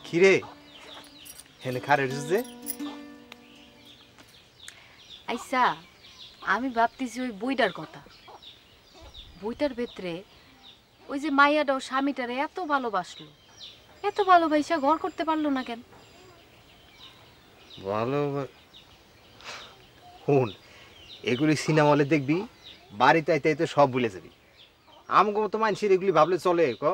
কিরে হেনে খারে যে আইসা আমি ভাবতেছি ওই বইটার কথা। বইটার ভেতরে ওই যে মাইয়াটা ও স্বামীটারে এত ভালোবাসলো, এত ভালোবাসা ঘর করতে পারলো না কেন? ভালো হুন, এগুলি সিনেমা হলে দেখবি, বাড়িতে আইতে আইতে সব ভুলে যাবি। আমগো তো মানুষের এগুলি ভাবলে চলে ক